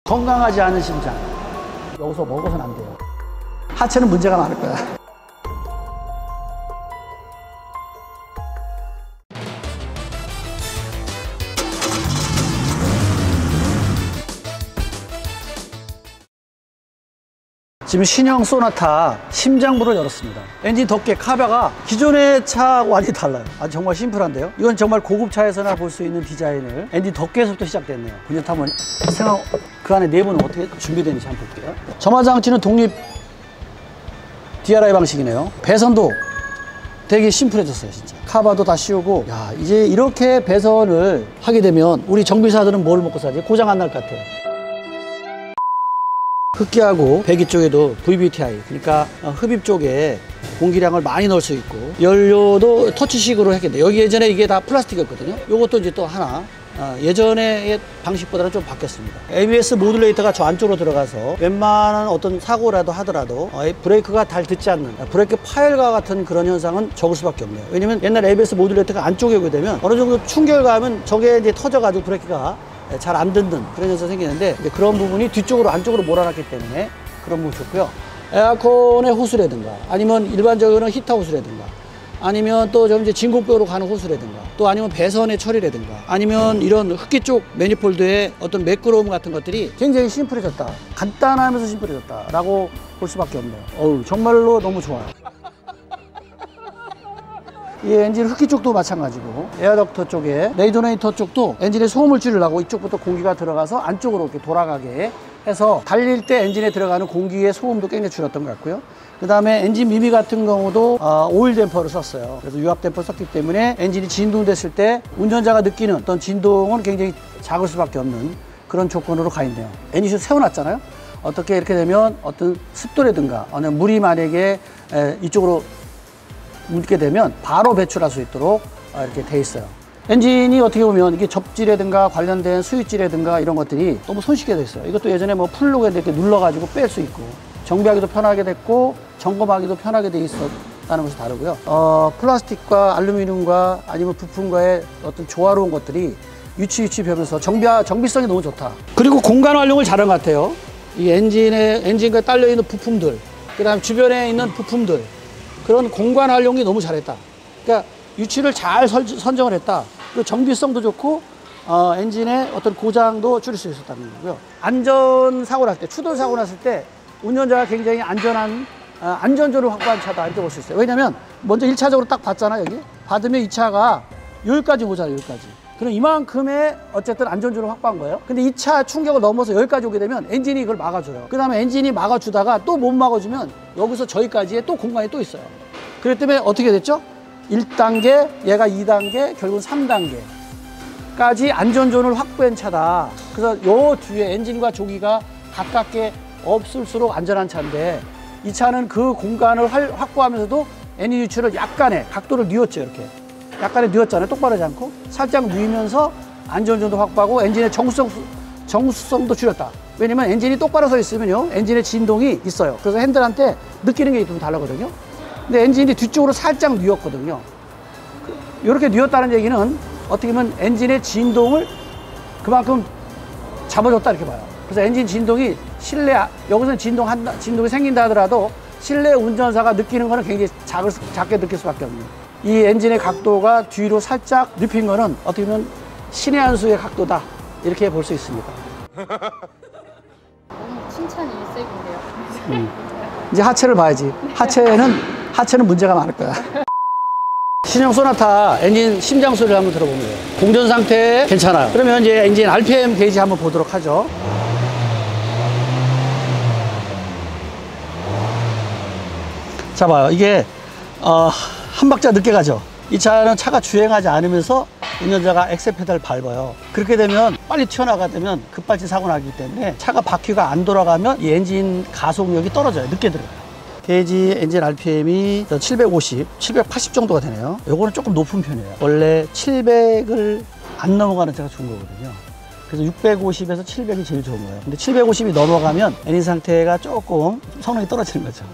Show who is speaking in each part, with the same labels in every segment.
Speaker 1: 건강하지 않은 심장. 여기서 먹어서는 안 돼요. 하체는 문제가 많을 거야. 지금 신형 소나타 심장부를 열었습니다. 엔진 덮개 카바가 기존의 차하고 완전히 달라요. 아주 정말 심플한데요. 이건 정말 고급 차에서나 볼 수 있는 디자인을 엔진 덮개에서부터 시작됐네요. 그냥 타면 생각 그 안에 내부는 어떻게 준비되는지 한번 볼게요. 점화 장치는 독립 DRI 방식이네요. 배선도 되게 심플해졌어요, 진짜. 카바도 다 씌우고, 야, 이제 이렇게 배선을 하게 되면 우리 정비사들은 뭘 먹고 사지? 고장 안 날 것 같아요. 흡기하고 배기 쪽에도 VVTi, 그러니까 흡입 쪽에 공기량을 많이 넣을 수 있고, 연료도 터치식으로 했겠네. 여기 예전에 이게 다 플라스틱이었거든요. 이것도 이제 또 하나 예전의 방식보다는 좀 바뀌었습니다. ABS 모듈레이터가 저 안쪽으로 들어가서 웬만한 어떤 사고라도 하더라도 브레이크가 잘 듣지 않는 브레이크 파열과 같은 그런 현상은 적을 수밖에 없네요. 왜냐면 옛날 ABS 모듈레이터가 안쪽에 오게 되면 어느 정도 충격감은 저게 이제 터져가지고 브레이크가 잘 안 듣는 그런 현상이 생기는데, 이제 그런 부분이 뒤쪽으로 안쪽으로 몰아놨기 때문에 그런 부분 좋고요. 에어컨의 호스라든가 아니면 일반적으로 히터 호스라든가 아니면 또 좀 이제 진공벽으로 가는 호스라든가 또 아니면 배선의 처리라든가 아니면 이런 흡기 쪽 매니폴드의 어떤 매끄러움 같은 것들이 굉장히 심플해졌다, 간단하면서 심플해졌다 라고 볼 수밖에 없네요. 어우, 정말로 너무 좋아요. 이 엔진 흡기 쪽도 마찬가지고, 에어덕터 쪽에 레이도네이터 쪽도 엔진에 소음을 줄이려고 이쪽부터 공기가 들어가서 안쪽으로 이렇게 돌아가게 해서 달릴 때 엔진에 들어가는 공기의 소음도 굉장히 줄였던 것 같고요. 그 다음에 엔진 미미 같은 경우도 오일 댐퍼를 썼어요. 그래서 유압 댐퍼를 썼기 때문에 엔진이 진동됐을 때 운전자가 느끼는 어떤 진동은 굉장히 작을 수밖에 없는 그런 조건으로 가 있네요. 엔진을 세워놨잖아요. 어떻게 이렇게 되면 어떤 습도라든가 아니면 물이 만약에 이쪽으로 묻게 되면 바로 배출할 수 있도록 이렇게 돼 있어요. 엔진이 어떻게 보면 이게 접지라든가 관련된 스위치라든가 이런 것들이 너무 손쉽게 돼 있어요. 이것도 예전에 뭐 플러그에 이렇게 눌러가지고 뺄 수 있고, 정비하기도 편하게 됐고 점검하기도 편하게 돼 있었다는 것이 다르고요. 플라스틱과 알루미늄과 아니면 부품과의 어떤 조화로운 것들이 유치변해서 정비성이 너무 좋다. 그리고 공간 활용을 잘한 것 같아요. 이 엔진과 딸려 있는 부품들, 그다음 주변에 있는 부품들, 그런 공간 활용이 너무 잘했다. 그러니까 위치를 잘 선정을 했다. 그리고 정비성도 좋고 엔진의 어떤 고장도 줄일 수 있었다는 거고요. 안전사고 날 때, 추돌 사고 났을 때 운전자가 굉장히 안전한 안전조를 확보한 차다 이렇게 볼 수 있어요. 왜냐면 먼저 1차적으로 딱 봤잖아. 여기 받으면 이 차가 여기까지 오잖아요. 여기까지. 그럼 이만큼의 어쨌든 안전조를 확보한 거예요. 근데 2차 충격을 넘어서 여기까지 오게 되면 엔진이 이걸 막아줘요. 그 다음에 엔진이 막아주다가 또 못 막아주면 여기서 저기까지의 또 공간이 또 있어요. 그렇기 때문에 어떻게 됐죠? 1단계, 얘가 2단계, 결국은 3단계까지 안전존을 확보한 차다. 그래서 요 뒤에 엔진과 조기가 가깝게 없을수록 안전한 차인데, 이 차는 그 공간을 확보하면서도 엔진 유출을 약간의 각도를 뉘었죠. 이렇게 약간의 뉘었잖아요. 똑바로 하지 않고 살짝 뉘면서 안전존도 확보하고 엔진의 정수성도 줄였다. 왜냐면 엔진이 똑바로 서 있으면요, 엔진의 진동이 있어요. 그래서 핸들한테 느끼는 게 좀 다르거든요. 근데 엔진이 뒤쪽으로 살짝 뉘었거든요. 이렇게 뉘었다는 얘기는 어떻게 보면 엔진의 진동을 그만큼 잡아줬다 이렇게 봐요. 그래서 엔진 진동이 여기서는 진동이 생긴다 하더라도 실내 운전사가 느끼는 거는 굉장히 작게 느낄 수밖에 없는 거예요. 이 엔진의 각도가 뒤로 살짝 눕힌 거는 어떻게 보면 신의 한 수의 각도다 이렇게 볼 수 있습니다.
Speaker 2: 너무 칭찬이 일색인데요.
Speaker 1: 이제 하체를 봐야지. 하체는 문제가 많을 거야. 신형 소나타 엔진 심장 소리를 한번 들어보면 돼요. 공전 상태 괜찮아요. 그러면 이제 엔진 RPM 게이지 한번 보도록 하죠. 자, 봐요. 이게 한 박자 늦게 가죠. 이 차는 차가 주행하지 않으면서 운전자가 엑셀 페달을 밟아요. 그렇게 되면 빨리 튀어나가면 급발진 사고 나기 때문에 차가 바퀴가 안 돌아가면 이 엔진 가속력이 떨어져요. 늦게 들어가요. 게이지 엔진 RPM이 750, 780 정도가 되네요. 요거는 조금 높은 편이에요. 원래 700을 안 넘어가는 차가 좋은 거거든요. 그래서 650에서 700이 제일 좋은 거예요. 근데 750이 넘어가면 엔진 상태가 조금 성능이 떨어지는 거죠.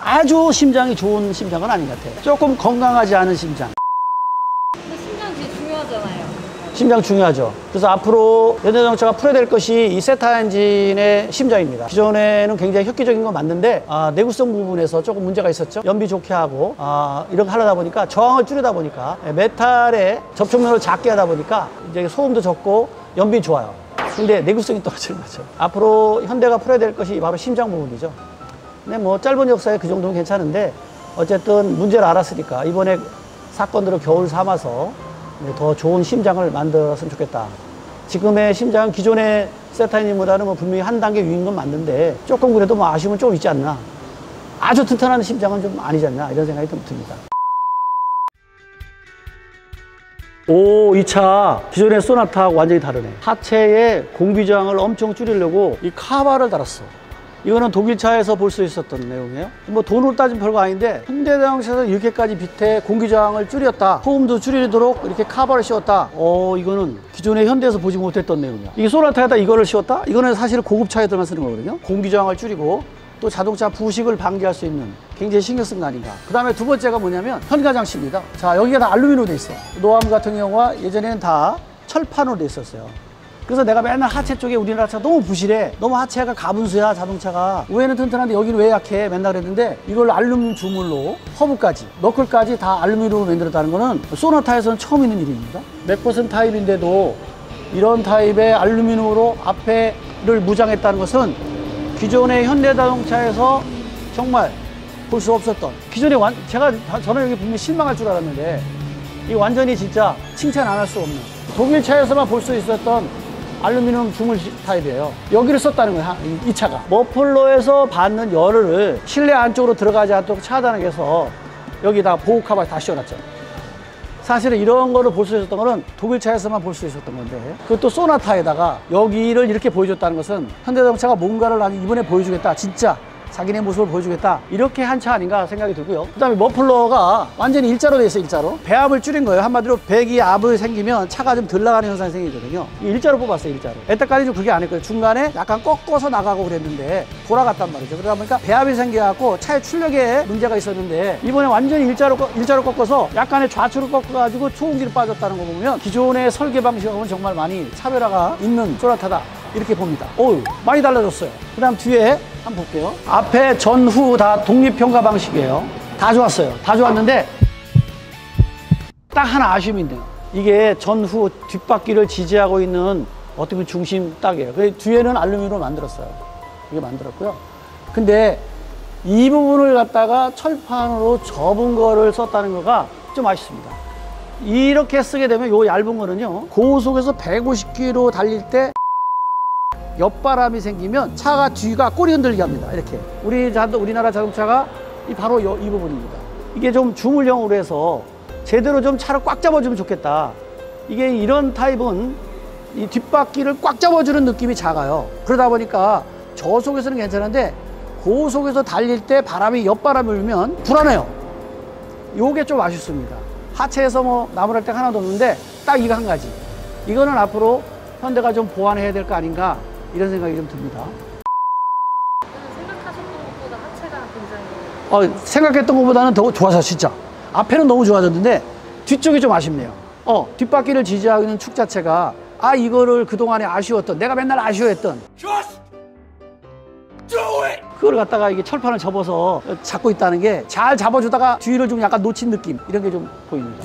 Speaker 1: 아주 심장이 좋은 심장은 아닌 것 같아요. 조금 건강하지 않은 심장.
Speaker 2: 근데 심장 되게 중요하잖아요.
Speaker 1: 심장 중요하죠. 그래서 앞으로 현대자동차가 풀어야 될 것이 이 세타 엔진의 심장입니다. 기존에는 굉장히 획기적인 건 맞는데 내구성 부분에서 조금 문제가 있었죠. 연비 좋게 하고 이렇게 하려다 보니까 저항을 줄이다 보니까 메탈의 접촉면을 작게 하다 보니까 이제 소음도 적고 연비 좋아요. 근데 내구성이 떨어지는 거죠. 앞으로 현대가 풀어야 될 것이 바로 심장 부분이죠. 근데 뭐 짧은 역사에 그 정도는 괜찮은데 어쨌든 문제를 알았으니까 이번에 사건들을 겨울 삼아서 더 좋은 심장을 만들었으면 좋겠다. 지금의 심장은 기존의 세타 엔진보다는 뭐 분명히 한 단계 위인 건 맞는데 조금 그래도 뭐 아쉬움은 좀 있지 않나. 아주 튼튼한 심장은 좀 아니지 않나 이런 생각이 좀 듭니다. 오, 이 차 기존의 소나타하고 완전히 다르네. 하체에 공기저항을 엄청 줄이려고 이 카바를 달았어. 이거는 독일 차에서 볼 수 있었던 내용이에요. 뭐 돈으로 따지면 별거 아닌데 현대자동차에서 이렇게까지 밑에 공기저항을 줄였다, 소음도 줄이도록 이렇게 카바를 씌웠다. 이거는 기존의 현대에서 보지 못했던 내용이야. 이게 소나타에다 이거를 씌웠다? 이거는 사실 고급 차에들만 쓰는 거거든요. 공기저항을 줄이고 또 자동차 부식을 방지할 수 있는 굉장히 신경 쓴 거 아닌가. 그 다음에 두 번째가 뭐냐면 현가장치입니다. 자, 여기가 다 알루미늄으로 돼 있어. 노암 같은 경우가 예전에는 다 철판으로 돼 있었어요. 그래서 내가 맨날 하체 쪽에 우리나라 차 너무 부실해. 너무 하체가 가분수야, 자동차가. 위에는 튼튼한데 여기는 왜 약해? 맨날 그랬는데 이걸 알루미늄 주물로 허브까지, 너클까지 다 알루미늄으로 만들었다는 거는 소나타에서는 처음 있는 일입니다. 맥퍼슨 타입인데도 이런 타입의 알루미늄으로 앞에를 무장했다는 것은 기존의 현대자동차에서 정말 볼 수 없었던, 기존에 저는 여기 분명히 실망할 줄 알았는데 이 완전히 진짜 칭찬 안 할 수 없는, 독일 차에서만 볼 수 있었던 알루미늄 주물 타입이에요. 여기를 썼다는 거야, 이 차가. 머플러에서 받는 열을 실내 안쪽으로 들어가지 않도록 차단하기 위해서 여기다 보호 카바 다 씌워놨죠. 사실은 이런 거를 볼 수 있었던 거는 독일 차에서만 볼 수 있었던 건데, 그것도 소나타에다가 여기를 이렇게 보여줬다는 것은 현대자동차가 뭔가를 이번에 보여주겠다, 진짜 자기네 모습을 보여주겠다, 이렇게 한 차 아닌가 생각이 들고요. 그 다음에 머플러가 완전히 일자로 돼 있어요. 일자로 배압을 줄인 거예요. 한마디로 배기 압을 생기면 차가 좀 덜 나가는 현상이 생기거든요. 일자로 뽑았어요. 일자로. 여태까지 좀 그게 안 했거든요. 중간에 약간 꺾어서 나가고 그랬는데 돌아갔단 말이죠. 그러다 보니까 배압이 생겨갖고 차의 출력에 문제가 있었는데 이번에 완전히 일자로 꺾어서 약간의 좌측으로 꺾어가지고 초음기로 빠졌다는 거 보면 기존의 설계 방식하고는 정말 많이 차별화가 있는 소나타다, 이렇게 봅니다. 많이 달라졌어요. 그 다음 뒤에 한번 볼게요. 앞에 전후 다 독립평가 방식이에요. 다 좋았어요. 다 좋았는데 딱 하나 아쉬움이 있네요. 이게 전후 뒷바퀴를 지지하고 있는 어떻게 보면 중심 딱이에요. 그 뒤에는 알루미늄으로 만들었어요. 이게 만들었고요. 근데 이 부분을 갖다가 철판으로 접은 거를 썼다는 거가 좀 아쉽습니다. 이렇게 쓰게 되면 요 얇은 거는요, 고속에서 150km 달릴 때 옆바람이 생기면 차가 뒤가 꼬리 흔들게 합니다. 이렇게 우리나라 자동차가 바로 이 부분입니다. 이게 좀 주물형으로 해서 제대로 좀 차를 꽉 잡아주면 좋겠다. 이게 이런 타입은 이 뒷바퀴를 꽉 잡아주는 느낌이 작아요. 그러다 보니까 저속에서는 괜찮은데 고속에서 달릴 때 바람이 옆바람이 불면 불안해요. 요게 좀 아쉽습니다. 하체에서 뭐 나무랄 데가 하나도 없는데 딱 이거 한 가지. 이거는 앞으로 현대가 좀 보완해야 될 거 아닌가, 이런 생각이 좀 듭니다.
Speaker 2: 생각하셨던 것보다 하체가 굉장히
Speaker 1: 생각했던 것보다는 더 좋아서 진짜 앞에는 너무 좋아졌는데 뒤쪽이 좀 아쉽네요. 뒷바퀴를 지지하고 있는 축 자체가 이거를 그동안에 아쉬웠던, 내가 맨날 아쉬워했던 그걸 갖다가 이게 철판을 접어서 잡고 있다는 게 잘 잡아주다가 뒤를 좀 약간 놓친 느낌, 이런 게 좀 보입니다.